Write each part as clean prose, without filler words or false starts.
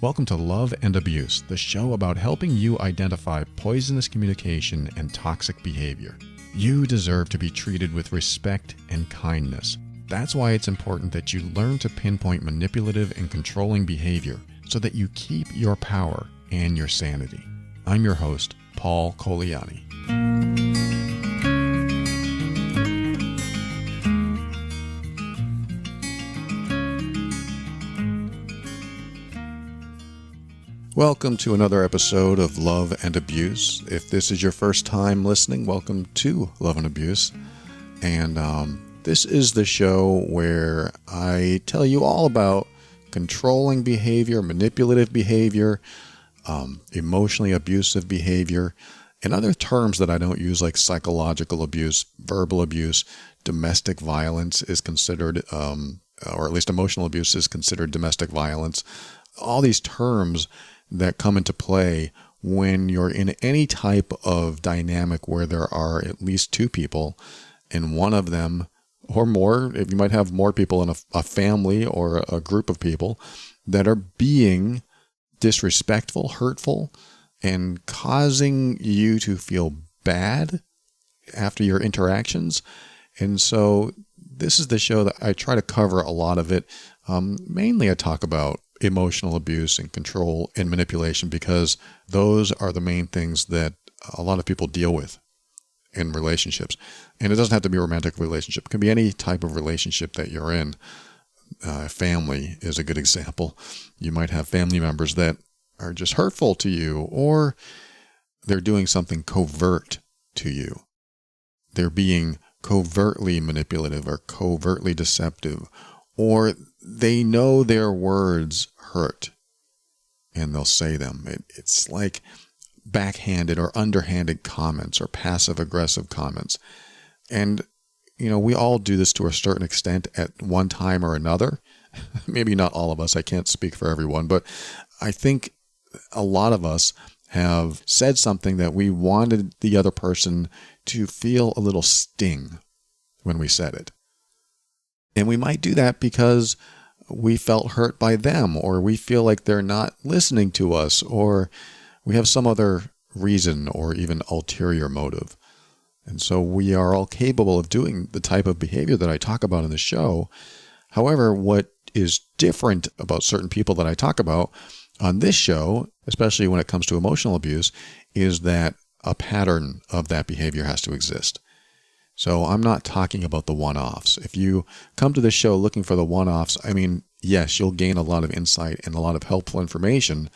Welcome to Love and Abuse, the show about helping you identify poisonous communication and toxic behavior. You deserve to be treated with respect and kindness. That's why it's important that you learn to pinpoint manipulative and controlling behavior so that you keep your power and your sanity. I'm your host, Paul Coliani. Welcome to another episode of Love and Abuse. If this is your first time listening, welcome to Love and Abuse. And this is the show where I tell you all about controlling behavior, manipulative behavior, emotionally abusive behavior, and other terms that I don't use like psychological abuse, verbal abuse, domestic violence is considered, or at least emotional abuse is considered domestic violence. All these terms that come into play when you're in any type of dynamic where there are at least two people and one of them or more, if you might have more people in a family or a group of people that are being disrespectful, hurtful, and causing you to feel bad after your interactions. And so this is the show that I try to cover a lot of it. Mainly I talk about emotional abuse and control and manipulation because those are the main things that a lot of people deal with in relationships. And it doesn't have to be a romantic relationship. It can be any type of relationship that you're in. Family is a good example. You might have family members that are just hurtful to you, or they're doing something covert to you. They're being covertly manipulative or covertly deceptive, or they know their words hurt and they'll say them. It's like backhanded or underhanded comments or passive aggressive comments. And, you know, we all do this to a certain extent at one time or another. Maybe not all of us. I can't speak for everyone, but I think a lot of us have said something that we wanted the other person to feel a little sting when we said it. And we might do that because we felt hurt by them, or we feel like they're not listening to us, or we have some other reason or even ulterior motive. And so we are all capable of doing the type of behavior that I talk about in the show. However, what is different about certain people that I talk about on this show, especially when it comes to emotional abuse, is that a pattern of that behavior has to exist. So I'm not talking about the one-offs. If you come to this show looking for the one-offs, I mean, yes, you'll gain a lot of insight and a lot of helpful information,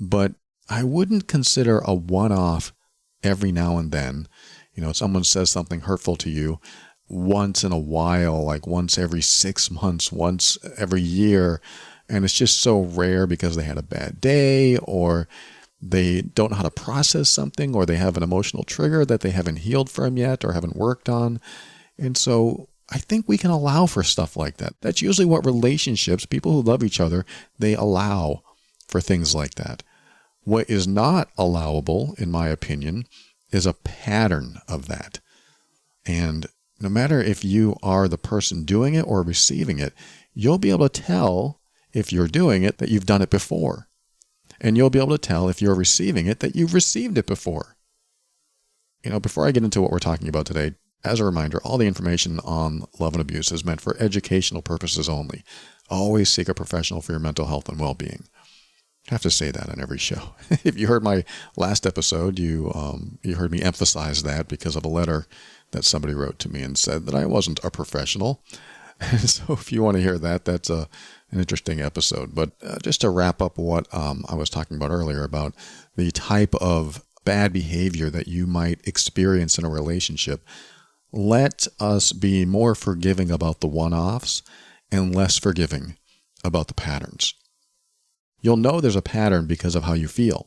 but I wouldn't consider a one-off every now and then. You know, someone says something hurtful to you once in a while, like once every 6 months, once every year, and it's just so rare because they had a bad day, or they don't know how to process something, or they have an emotional trigger that they haven't healed from yet or haven't worked on. And so I think we can allow for stuff like that. That's usually what relationships, people who love each other, they allow for things like that. What is not allowable, in my opinion, is a pattern of that. And no matter if you are the person doing it or receiving it, you'll be able to tell if you're doing it that you've done it before. And you'll be able to tell if you're receiving it that you've received it before. You know, before I get into what we're talking about today, as a reminder, all the information on love and abuse is meant for educational purposes only. Always seek a professional for your mental health and well-being. I have to say that on every show. If you heard my last episode, you heard me emphasize that because of a letter that somebody wrote to me and said that I wasn't a professional. So if you want to hear that, that's an interesting episode. But just to wrap up what I was talking about earlier about the type of bad behavior that you might experience in a relationship, let us be more forgiving about the one-offs and less forgiving about the patterns. You'll know there's a pattern because of how you feel.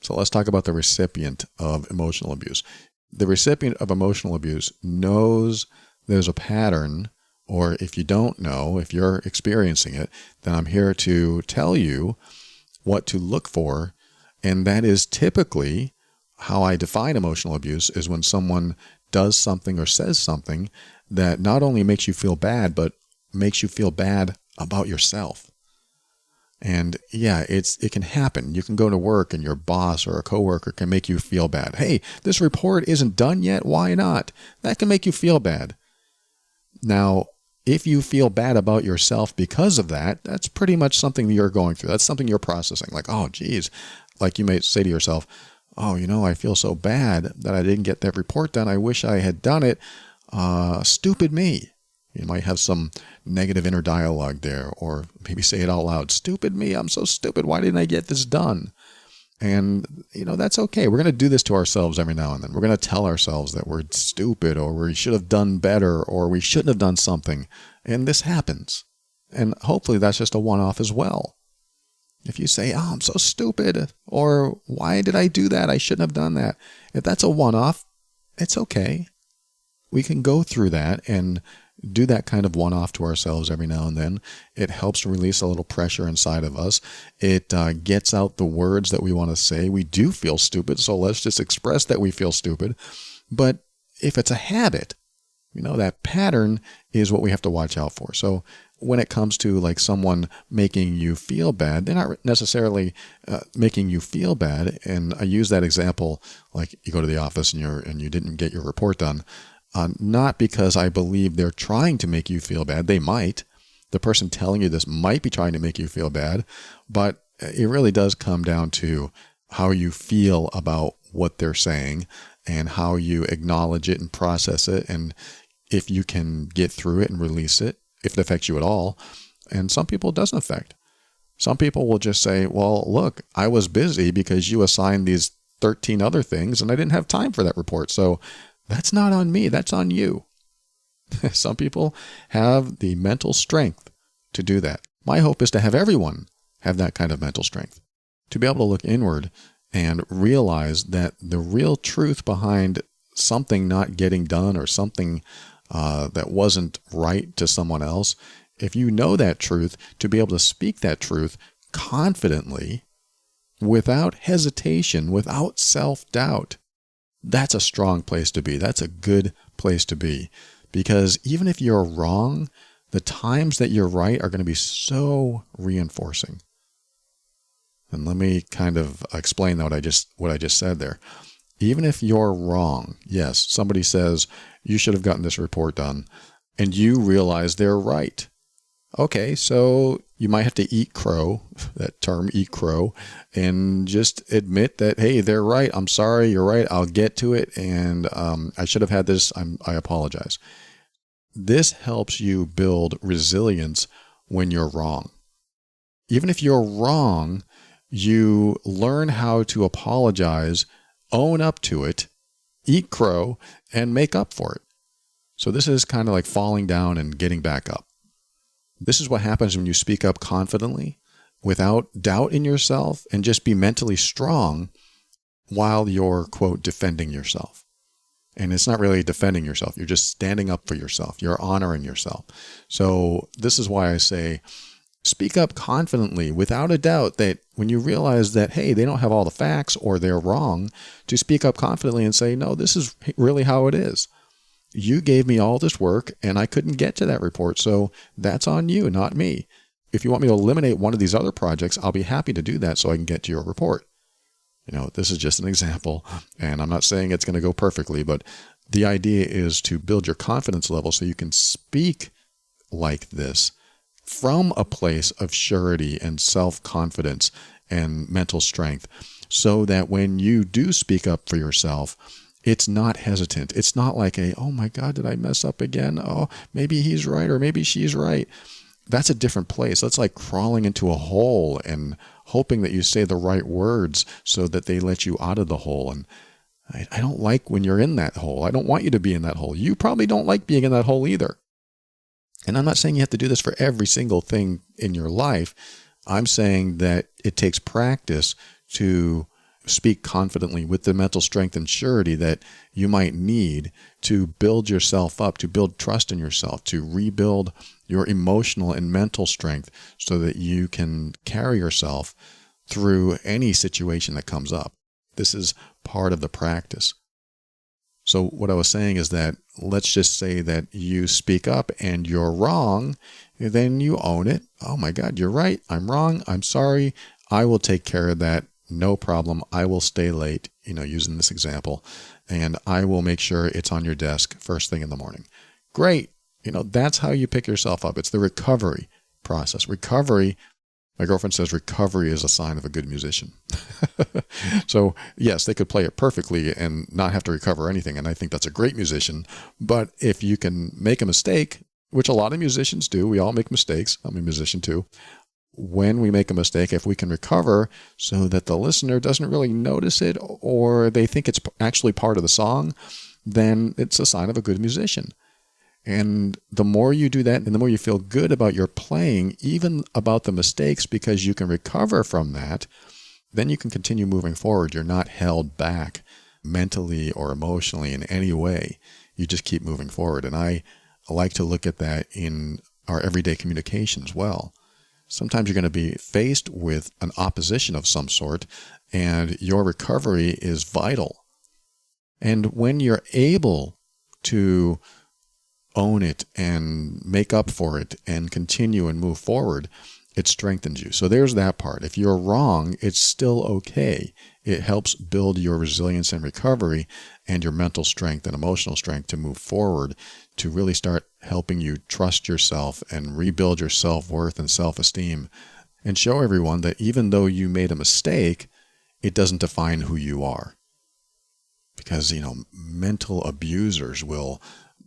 So let's talk about the recipient of emotional abuse. The recipient of emotional abuse knows there's a pattern, or if you don't know, if you're experiencing it, then I'm here to tell you what to look for. And that is typically how I define emotional abuse, is when someone does something or says something that not only makes you feel bad, but makes you feel bad about yourself. And yeah, it can happen. You can go to work and your boss or a coworker can make you feel bad. Hey, this report isn't done yet. Why not? That can make you feel bad. Now, if you feel bad about yourself because of that, that's pretty much something that you're going through. That's something you're processing. Like, oh, geez. Like you may say to yourself, oh, I feel so bad that I didn't get that report done. I wish I had done it. Stupid me. You might have some negative inner dialogue there, or maybe say it out loud. Stupid me. I'm so stupid. Why didn't I get this done? And, that's okay. We're going to do this to ourselves every now and then. We're going to tell ourselves that we're stupid, or we should have done better, or we shouldn't have done something. And this happens. And hopefully that's just a one-off as well. If you say, oh, I'm so stupid, or why did I do that? I shouldn't have done that. If that's a one-off, it's okay. We can go through that and do that kind of one-off to ourselves every now and then. It helps release a little pressure inside of us. It gets out the words that we want to say. We do feel stupid, so let's just express that we feel stupid. But if it's a habit, that pattern is what we have to watch out for. So when it comes to like someone making you feel bad, they're not necessarily making you feel bad. And I use that example, like you go to the office and you didn't get your report done. Not because I believe they're trying to make you feel bad. They might. The person telling you this might be trying to make you feel bad, but it really does come down to how you feel about what they're saying and how you acknowledge it and process it, and if you can get through it and release it, if it affects you at all. And some people it doesn't affect. Some people will just say, well, look, I was busy because you assigned these 13 other things and I didn't have time for that report. So that's not on me. That's on you. Some people have the mental strength to do that. My hope is to have everyone have that kind of mental strength, to be able to look inward and realize that the real truth behind something not getting done or something that wasn't right to someone else, if you know that truth, to be able to speak that truth confidently, without hesitation, without self-doubt, that's a strong place to be. That's a good place to be. Because even if you're wrong, the times that you're right are going to be so reinforcing. And let me kind of explain what I just said there. Even if you're wrong, yes, somebody says you should have gotten this report done, and you realize they're right. Okay, so you might have to eat crow, that term, eat crow, and just admit that, hey, they're right. I'm sorry, you're right. I'll get to it, and I should have had this. I apologize. This helps you build resilience when you're wrong. Even if you're wrong, you learn how to apologize, own up to it, eat crow, and make up for it. So this is kind of like falling down and getting back up. This is what happens when you speak up confidently, without doubt in yourself, and just be mentally strong while you're, quote, defending yourself. And it's not really defending yourself. You're just standing up for yourself. You're honoring yourself. So this is why I say, speak up confidently, without a doubt, that when you realize that, hey, they don't have all the facts or they're wrong, to speak up confidently and say, no, this is really how it is. You gave me all this work and I couldn't get to that report, so that's on you, not me. If you want me to eliminate one of these other projects, I'll be happy to do that so I can get to your report. This is just an example, and I'm not saying it's going to go perfectly, but the idea is to build your confidence level so you can speak like this from a place of surety and self-confidence and mental strength, so that when you do speak up for yourself, it's not hesitant. It's not like oh my God, did I mess up again? Oh, maybe he's right or maybe she's right. That's a different place. That's like crawling into a hole and hoping that you say the right words so that they let you out of the hole. And I don't like when you're in that hole. I don't want you to be in that hole. You probably don't like being in that hole either. And I'm not saying you have to do this for every single thing in your life. I'm saying that it takes practice to speak confidently with the mental strength and surety that you might need to build yourself up, to build trust in yourself, to rebuild your emotional and mental strength so that you can carry yourself through any situation that comes up. This is part of the practice. So what I was saying is that let's just say that you speak up and you're wrong, then you own it. Oh my God, you're right. I'm wrong. I'm sorry. I will take care of that. No problem. I will stay late, using this example, and I will make sure it's on your desk first thing in the morning. Great. That's how you pick yourself up. It's the recovery process. Recovery, my girlfriend says recovery is a sign of a good musician. So yes, they could play it perfectly and not have to recover anything. And I think that's a great musician. But if you can make a mistake, which a lot of musicians do, we all make mistakes. I'm a musician too. When we make a mistake, if we can recover so that the listener doesn't really notice it or they think it's actually part of the song, then it's a sign of a good musician. And the more you do that and the more you feel good about your playing, even about the mistakes, because you can recover from that, then you can continue moving forward. You're not held back mentally or emotionally in any way. You just keep moving forward. And I like to look at that in our everyday communication as well. Sometimes you're going to be faced with an opposition of some sort, and your recovery is vital. And when you're able to own it and make up for it and continue and move forward, it strengthens you. So there's that part. If you're wrong, it's still okay. It helps build your resilience and recovery and your mental strength and emotional strength to move forward, to really start helping you trust yourself and rebuild your self-worth and self-esteem, and show everyone that even though you made a mistake, it doesn't define who you are. Because, mental abusers will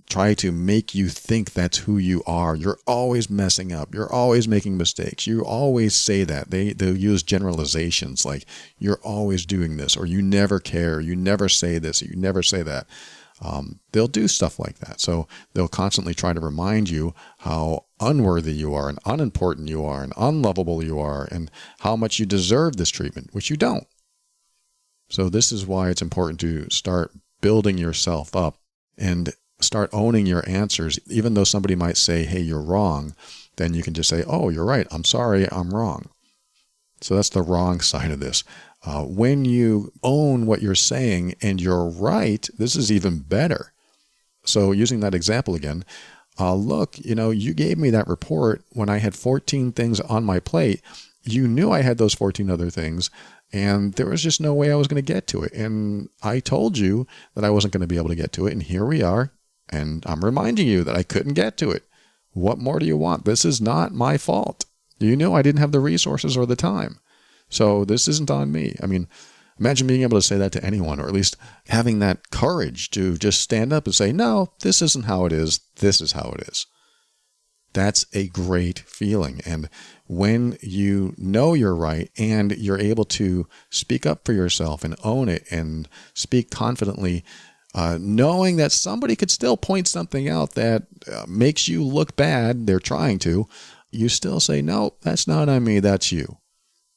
try to make you think that's who you are. You're always messing up. You're always making mistakes. You always say that. They'll use generalizations like you're always doing this, or you never care. You never say this. Or you never say that. They'll do stuff like that. So they'll constantly try to remind you how unworthy you are and unimportant you are and unlovable you are and how much you deserve this treatment, which you don't. So this is why it's important to start building yourself up and start owning your answers. Even though somebody might say, hey, you're wrong, then you can just say, oh, you're right. I'm sorry. I'm wrong. So that's the wrong side of this. When you own what you're saying and you're right, this is even better. So using that example again, look, you gave me that report when I had 14 things on my plate. You knew I had those 14 other things, and there was just no way I was going to get to it. And I told you that I wasn't going to be able to get to it, and here we are. And I'm reminding you that I couldn't get to it. What more do you want? This is not my fault. You knew I didn't have the resources or the time. So this isn't on me. I mean, imagine being able to say that to anyone, or at least having that courage to just stand up and say, no, this isn't how it is. This is how it is. That's a great feeling. And when you know you're right and you're able to speak up for yourself and own it and speak confidently, knowing that somebody could still point something out that makes you look bad, they're trying to, you still say, no, that's not on me, that's you.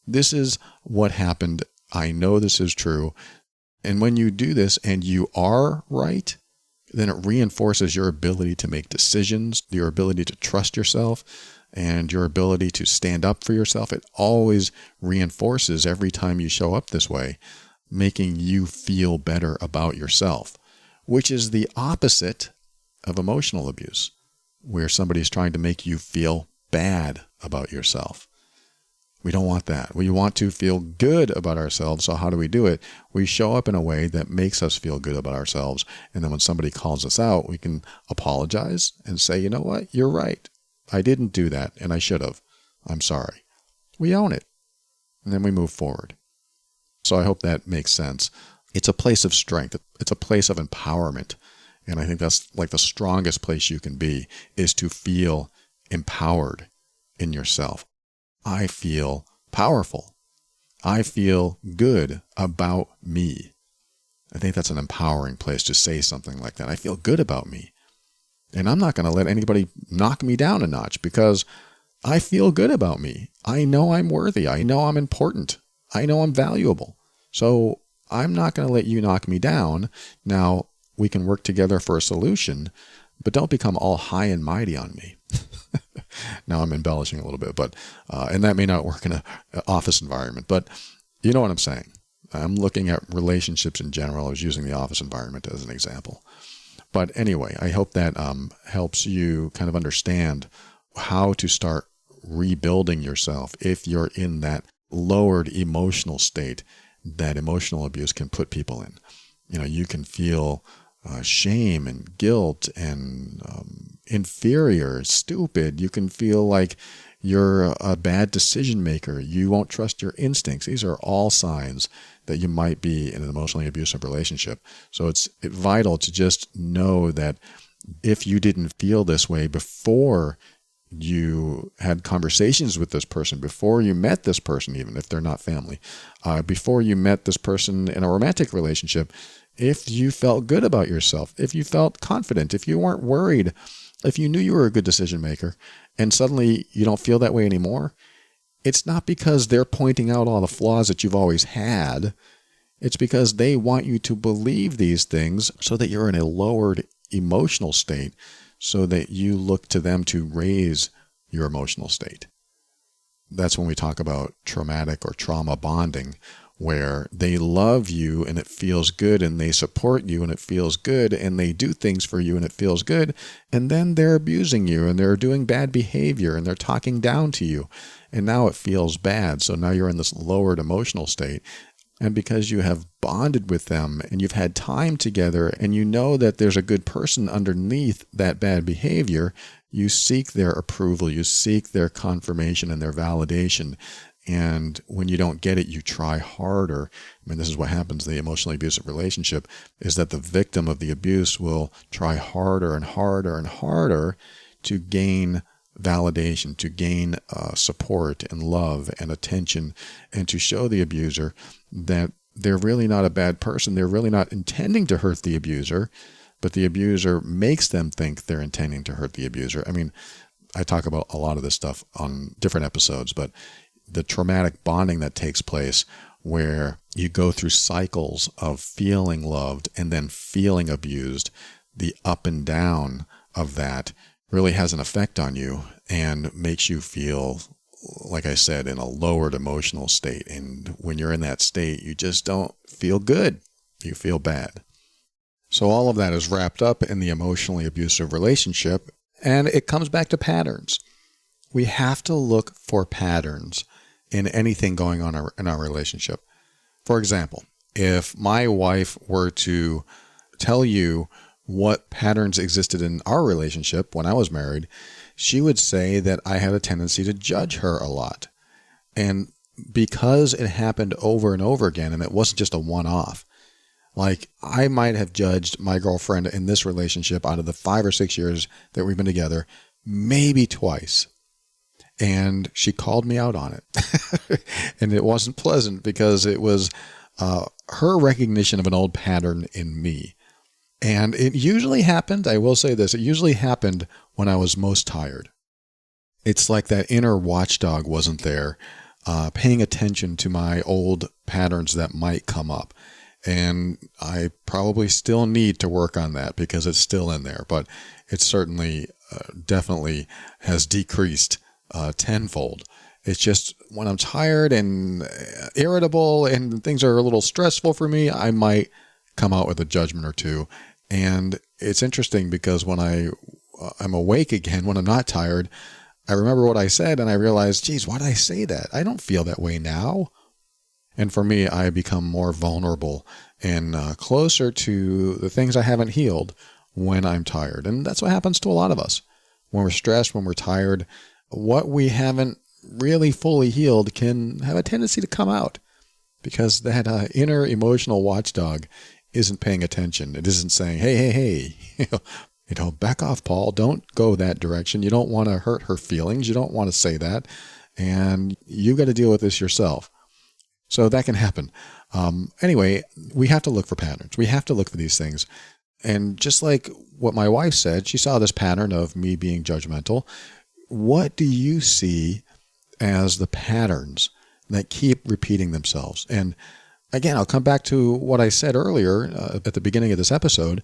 This is what happened. I know this is true. And when you do this and you are right, then it reinforces your ability to make decisions, your ability to trust yourself, and your ability to stand up for yourself. It always reinforces every time you show up this way, making you feel better about yourself, which is the opposite of emotional abuse, where somebody's trying to make you feel bad about yourself. We don't want that. We want to feel good about ourselves. So how do we do it? We show up in a way that makes us feel good about ourselves. And then when somebody calls us out, we can apologize and say, you know what? You're right. I didn't do that, and I should have. I'm sorry. We own it. And then we move forward. So I hope that makes sense. It's a place of strength. It's a place of empowerment. And I think that's like the strongest place you can be, is to feel empowered in yourself. I feel powerful. I feel good about me. I think that's an empowering place to say something like that. I feel good about me. And I'm not going to let anybody knock me down a notch because I feel good about me. I know I'm worthy. I know I'm important. I know I'm valuable. So I'm not going to let you knock me down. Now, we can work together for a solution, but don't become all high and mighty on me. Now I'm embellishing a little bit, but and that may not work in an office environment, but you know what I'm saying. I'm looking at relationships in general. I was using the office environment as an example. But anyway, I hope that helps you kind of understand how to start rebuilding yourself if you're in that lowered emotional state that emotional abuse can put people in. You can feel shame and guilt and inferior, stupid. You can feel like you're a bad decision maker. You won't trust your instincts. These are all signs that you might be in an emotionally abusive relationship. So it's vital to just know that if you didn't feel this way before you had conversations with this person, before you met this person, even if they're not family, before you met this person in a romantic relationship, if you felt good about yourself, if you felt confident, if you weren't worried, if you knew you were a good decision maker, and suddenly you don't feel that way anymore, it's not because they're pointing out all the flaws that you've always had. It's because they want you to believe these things so that you're in a lowered emotional state, so that you look to them to raise your emotional state. That's when we talk about traumatic or trauma bonding, where they love you and it feels good, and they support you and it feels good, and they do things for you and it feels good, and then they're abusing you and they're doing bad behavior and they're talking down to you, and now it feels bad. So now you're in this lowered emotional state. And because you have bonded with them and you've had time together and you know that there's a good person underneath that bad behavior, you seek their approval, you seek their confirmation and their validation. And when you don't get it, you try harder. I mean, this is what happens in the emotionally abusive relationship, is that the victim of the abuse will try harder and harder and harder to gain validation, to gain support and love and attention, and to show the abuser that they're really not a bad person. They're really not intending to hurt the abuser, but the abuser makes them think they're intending to hurt the abuser. I mean, I talk about a lot of this stuff on different episodes, but the traumatic bonding that takes place, where you go through cycles of feeling loved and then feeling abused, the up and down of that really has an effect on you and makes you feel, like I said, in a lowered emotional state. And when you're in that state, you just don't feel good. You feel bad. So all of that is wrapped up in the emotionally abusive relationship, and it comes back to patterns. We have to look for patterns in anything going on in our relationship. For example, if my wife were to tell you what patterns existed in our relationship when I was married, she would say that I had a tendency to judge her a lot. And because it happened over and over again, and it wasn't just a one-off, like I might have judged my girlfriend in this relationship out of the 5 or 6 years that we've been together, maybe twice. And she called me out on it. And it wasn't pleasant, because it was her recognition of an old pattern in me. And it usually happened, I will say this, it usually happened when I was most tired. It's like that inner watchdog wasn't there, paying attention to my old patterns that might come up. And I probably still need to work on that, because it's still in there, but it certainly, definitely has decreased tenfold. It's just when I'm tired and irritable and things are a little stressful for me, I might come out with a judgment or two. And it's interesting, because when I'm awake again, when I'm not tired, I remember what I said and I realized, geez, why did I say that? I don't feel that way now. And for me, I become more vulnerable and closer to the things I haven't healed when I'm tired. And that's what happens to a lot of us. When we're stressed, when we're tired, what we haven't really fully healed can have a tendency to come out, because that inner emotional watchdog isn't paying attention. It isn't saying, hey, back off, Paul. Don't go that direction. You don't want to hurt her feelings. You don't want to say that. And you got to deal with this yourself. So that can happen. Anyway, we have to look for patterns. We have to look for these things. And just like what my wife said, she saw this pattern of me being judgmental. What do you see as the patterns that keep repeating themselves? And again, I'll come back to what I said earlier at the beginning of this episode.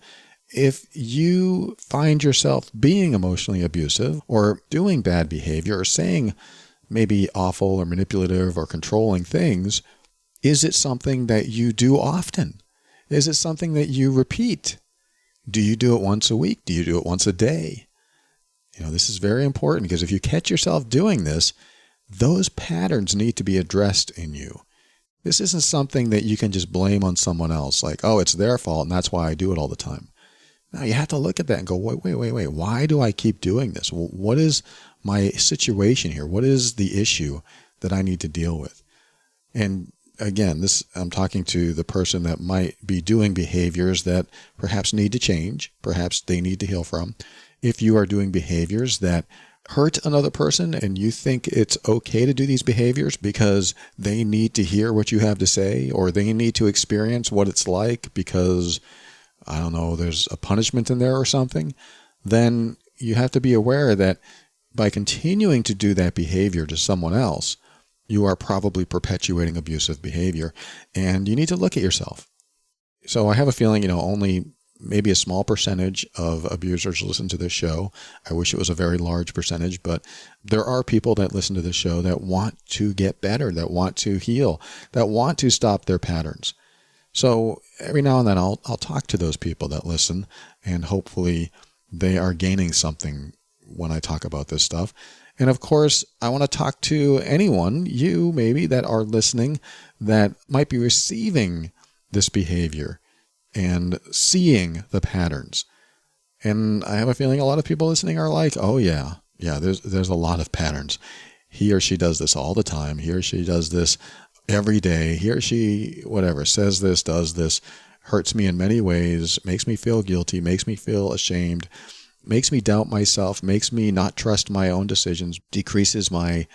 If you find yourself being emotionally abusive or doing bad behavior or saying maybe awful or manipulative or controlling things, Is it something that you do often? Is it something that you repeat? Do you do it once a week? Do you do it once a day? This is very important, because if you catch yourself doing this, those patterns need to be addressed in you. This isn't something that you can just blame on someone else, like, oh, it's their fault and that's why I do it all the time. Now you have to look at that and go, wait. Why do I keep doing this? What is my situation here? What is the issue that I need to deal with? And again, I'm talking to the person that might be doing behaviors that perhaps need to change, perhaps they need to heal from. If you are doing behaviors that hurt another person and you think it's okay to do these behaviors because they need to hear what you have to say, or they need to experience what it's like because, I don't know, there's a punishment in there or something, then you have to be aware that by continuing to do that behavior to someone else, you are probably perpetuating abusive behavior, and you need to look at yourself. So I have a feeling, only maybe a small percentage of abusers listen to this show. I wish it was a very large percentage, but there are people that listen to this show that want to get better, that want to heal, that want to stop their patterns. So every now and then I'll talk to those people that listen, and hopefully they are gaining something when I talk about this stuff. And of course, I want to talk to anyone, you maybe, that are listening, that might be receiving this behavior and seeing the patterns. And I have a feeling a lot of people listening are like, oh yeah, there's a lot of patterns. He or she does this all the time. He or she does this every day. He or she, whatever, says this, does this, hurts me in many ways, makes me feel guilty, makes me feel ashamed, makes me doubt myself, makes me not trust my own decisions, decreases my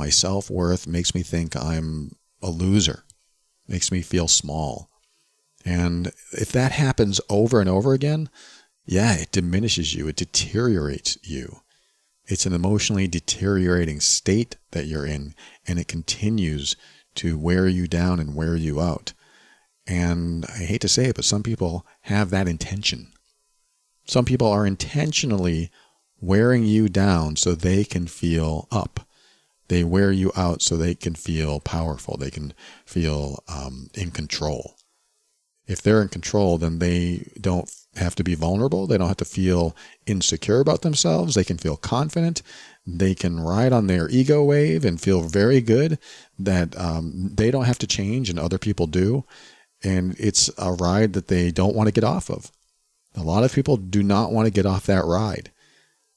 self-worth, makes me think I'm a loser, makes me feel small. And if that happens over and over again, it diminishes you, it deteriorates you. It's an emotionally deteriorating state that you're in, and it continues to wear you down and wear you out. And I hate to say it, but some people have that intention. Some people are intentionally wearing you down so they can feel up. They wear you out so they can feel powerful. They can feel in control. If they're in control, then they don't have to be vulnerable. They don't have to feel insecure about themselves. They can feel confident. They can ride on their ego wave and feel very good that they don't have to change and other people do. And it's a ride that they don't want to get off of. A lot of people do not want to get off that ride.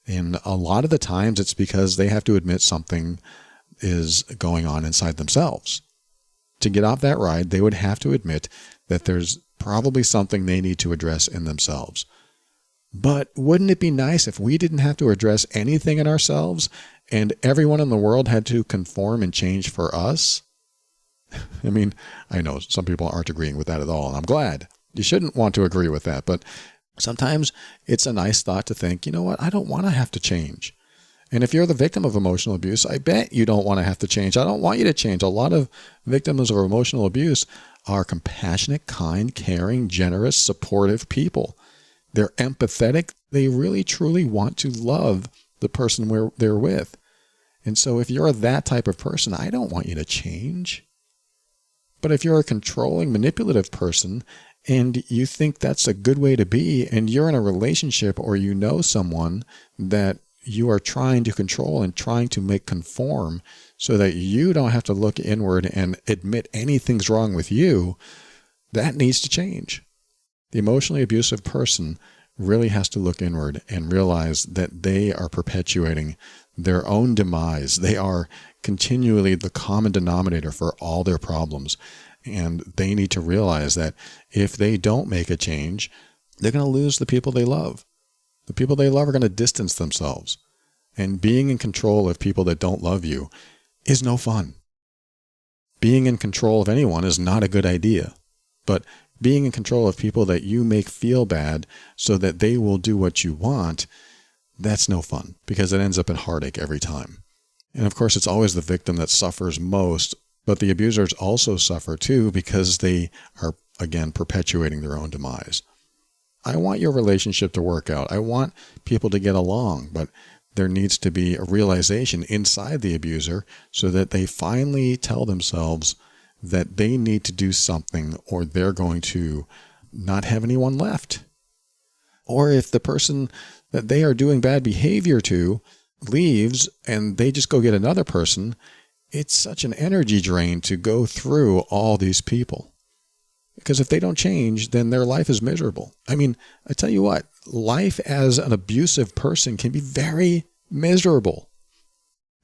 And a lot of the times it's because they have to admit something is going on inside themselves. To get off that ride, they would have to admit that there's probably something they need to address in themselves. But wouldn't it be nice if we didn't have to address anything in ourselves and everyone in the world had to conform and change for us? I mean, I know some people aren't agreeing with that at all, and I'm glad. You shouldn't want to agree with that, but sometimes it's a nice thought to think, you know what, I don't want to have to change. And if you're the victim of emotional abuse, I bet you don't want to have to change. I don't want you to change. A lot of victims of emotional abuse are compassionate, kind, caring, generous, supportive people. They're empathetic. They really, truly want to love the person they're with. And so if you're that type of person, I don't want you to change. But if you're a controlling, manipulative person, and you think that's a good way to be, and you're in a relationship or you know someone that you are trying to control and trying to make conform so that you don't have to look inward and admit anything's wrong with you, that needs to change. The emotionally abusive person really has to look inward and realize that they are perpetuating their own demise. They are continually the common denominator for all their problems. And they need to realize that if they don't make a change, they're going to lose the people they love. The people they love are going to distance themselves. And being in control of people that don't love you is no fun. Being in control of anyone is not a good idea. But being in control of people that you make feel bad so that they will do what you want, that's no fun, because it ends up in heartache every time. And of course, it's always the victim that suffers most, but the abusers also suffer too because they are, again, perpetuating their own demise. I want your relationship to work out. I want people to get along, but there needs to be a realization inside the abuser so that they finally tell themselves that they need to do something or they're going to not have anyone left. Or if the person that they are doing bad behavior to leaves and they just go get another person, it's such an energy drain to go through all these people. Because if they don't change, then their life is miserable. I mean, I tell you what, life as an abusive person can be very miserable.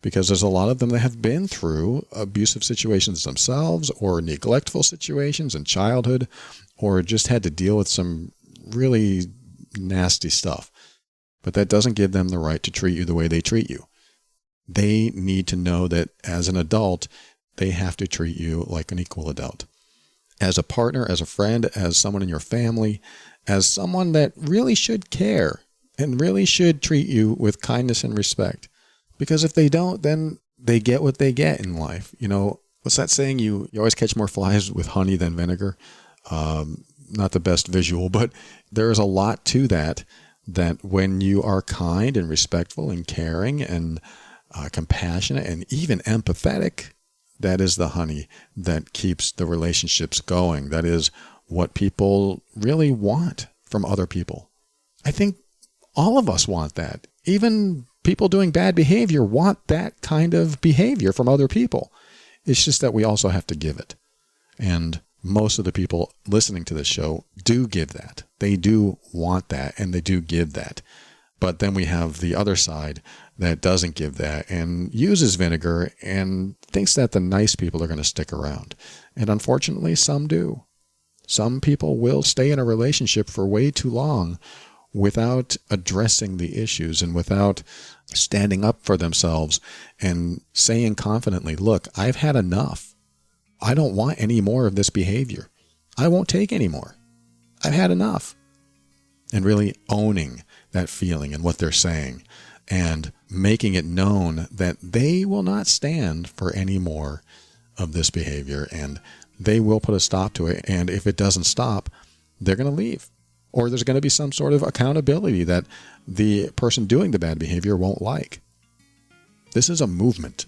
Because there's a lot of them that have been through abusive situations themselves, or neglectful situations in childhood, or just had to deal with some really nasty stuff. But that doesn't give them the right to treat you the way they treat you. They need to know that as an adult, they have to treat you like an equal adult. As a partner, as a friend, as someone in your family, as someone that really should care and really should treat you with kindness and respect. Because if they don't, then they get what they get in life. You know, what's that saying? You always catch more flies with honey than vinegar. Not the best visual, but there is a lot to that when you are kind and respectful and caring and compassionate and even empathetic, that is the honey that keeps the relationships going. That is what people really want from other people. I think all of us want that. Even people doing bad behavior want that kind of behavior from other people. It's just that we also have to give it. And most of the people listening to this show do give that. They do want that, and they do give that. But then we have the other side that doesn't give that and uses vinegar and thinks that the nice people are going to stick around. And unfortunately, some do. Some people will stay in a relationship for way too long without addressing the issues and without standing up for themselves and saying confidently, look, I've had enough. I don't want any more of this behavior. I won't take any more. I've had enough. And really owning that feeling and what they're saying and making it known that they will not stand for any more of this behavior and they will put a stop to it. And if it doesn't stop, they're going to leave. Or there's going to be some sort of accountability that the person doing the bad behavior won't like. This is a movement.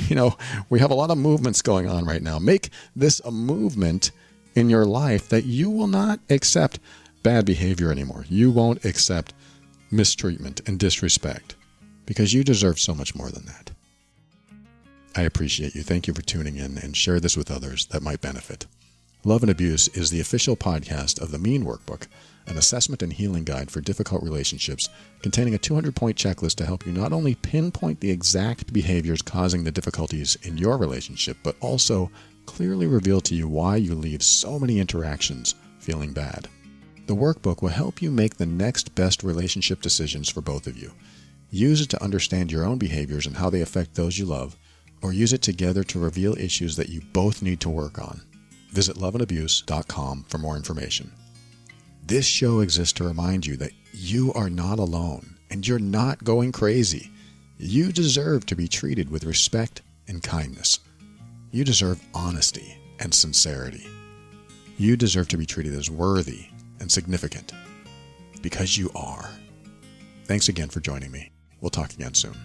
You know, we have a lot of movements going on right now. Make this a movement in your life that you will not accept bad behavior anymore. You won't accept mistreatment and disrespect because you deserve so much more than that. I appreciate you. Thank you for tuning in and share this with others that might benefit. Love and Abuse is the official podcast of the Mean Workbook, an assessment and healing guide for difficult relationships containing a 200-point checklist to help you not only pinpoint the exact behaviors causing the difficulties in your relationship, but also clearly reveal to you why you leave so many interactions feeling bad. The workbook will help you make the next best relationship decisions for both of you. Use it to understand your own behaviors and how they affect those you love, or use it together to reveal issues that you both need to work on. Visit loveandabuse.com for more information. This show exists to remind you that you are not alone and you're not going crazy. You deserve to be treated with respect and kindness. You deserve honesty and sincerity. You deserve to be treated as worthy and significant because you are. Thanks again for joining me. We'll talk again soon.